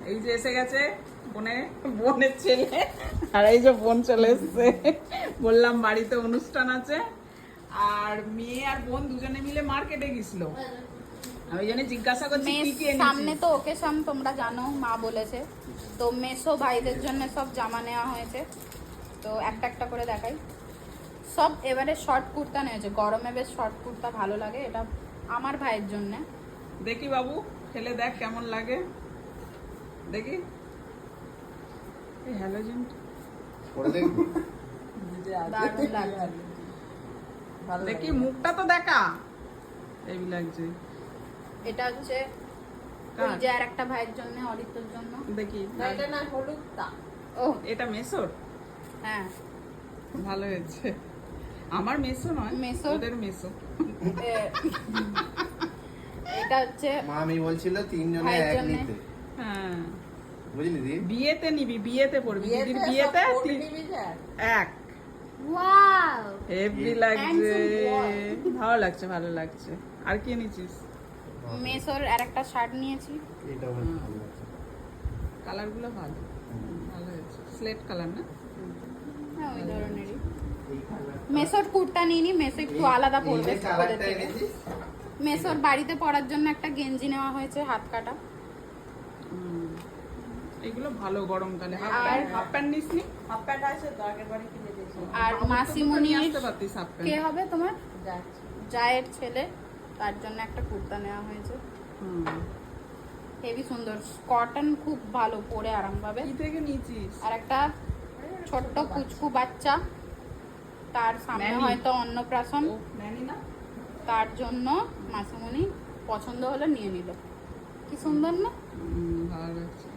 এই যে এসে গেছে বোনের ছেলে, আর এই যে বোন চলে এসছে। বললাম বাড়িতে অনুষ্ঠান আছে, আর মেয়ে আর বোন দুজনে মিলে মার্কেটে গেছিল। আমি জানি জিজ্ঞাসা করছি কি কি এনেছিস। সামনে তো ওকেশন তোমরা জানো, মা বলেছে তো মেসো ভাইদের জন্য সব জামা নেওয়া হয়েছে। তো একটা একটা করে দেখাই। সব এবারে শর্ট কুর্তা নিয়েছে, গরমে বেশ শর্ট কুর্তা ভালো লাগে। এটা আমার ভাইয়ের জন্য। দেখি বাবু খেলে দেখ কেমন লাগে, দেখি। এই হ্যালোজেন পরে দেখবো। দারুণ লাগছে। দেখি মুখটা তো দেখা, এই লাগছে। এটা হচ্ছে ওই যে আর একটা ভাইয়ের জন্য, অরিত্রর জন্য। দেখি এটা না হলুদটা। ও এটা মেসোর, হ্যাঁ, ভালো হয়েছে। আমার মেসো নয়, মেসোর। ওদের মেসো। এটা হচ্ছে মা আমি বলছিল তিনজনে ভাইয়ের এক জন্যে। নিতে, হ্যাঁ, বুঝলি দি? বিয়েতে নিবি, বিয়েতে পড়বি, দিদির বিয়েতে এক। ওয়াও, হেভি লাগছে, Handsome boy. ভালো লাগছে, ভালো লাগছে। আর কি নিয়েছিস? মেসোর আর একটা শার্ট নিয়েছি। এটা আমার ভালো লাগছে। কালার গুলো ভালো, ভালো হয়েছে। স্লেট কালার না? হ্যাঁ, ওই ধরনেরই। এই কালারটা- মেসোর কুর্তা নিইনি, মেসো একটু আলাদা এই পড়বে যে ওদের কালারটা থেকে। এনেছিস? মেসোর বাড়িতে পরার জন্য একটা গেঞ্জি নেওয়া হয়েছে হাত কাটা। এগুলো ভালো গরমকালে। আর- হাফ প্যান্ট নিস নি? হাফ প্যান্ট আছে তো, আগের বাড়ি কিনে দিয়েছি। আর মাসিমণি আসতে পারতিস হাফ কে প্যান্ট। হবে তোমার যাচ্ছে। জায়ের ছেলে, তার জন্য একটা কুর্তা নেওয়া হয়েছে। হুম। হেভি সুন্দর, কটন, খুব ভালো, পরে আরাম পাবে। কি থেকে নিয়েছিস? আর একটা ছোট্ট কুচকু বাচ্চা, তার সামনে ন্যানি। হয়তো অন্নপ্রাশন, ও, নেনি না? তার জন্য মাসিমণি পছন্দ হলো নিয়ে নিল। কি সুন্দর না? ভালো লাগছে।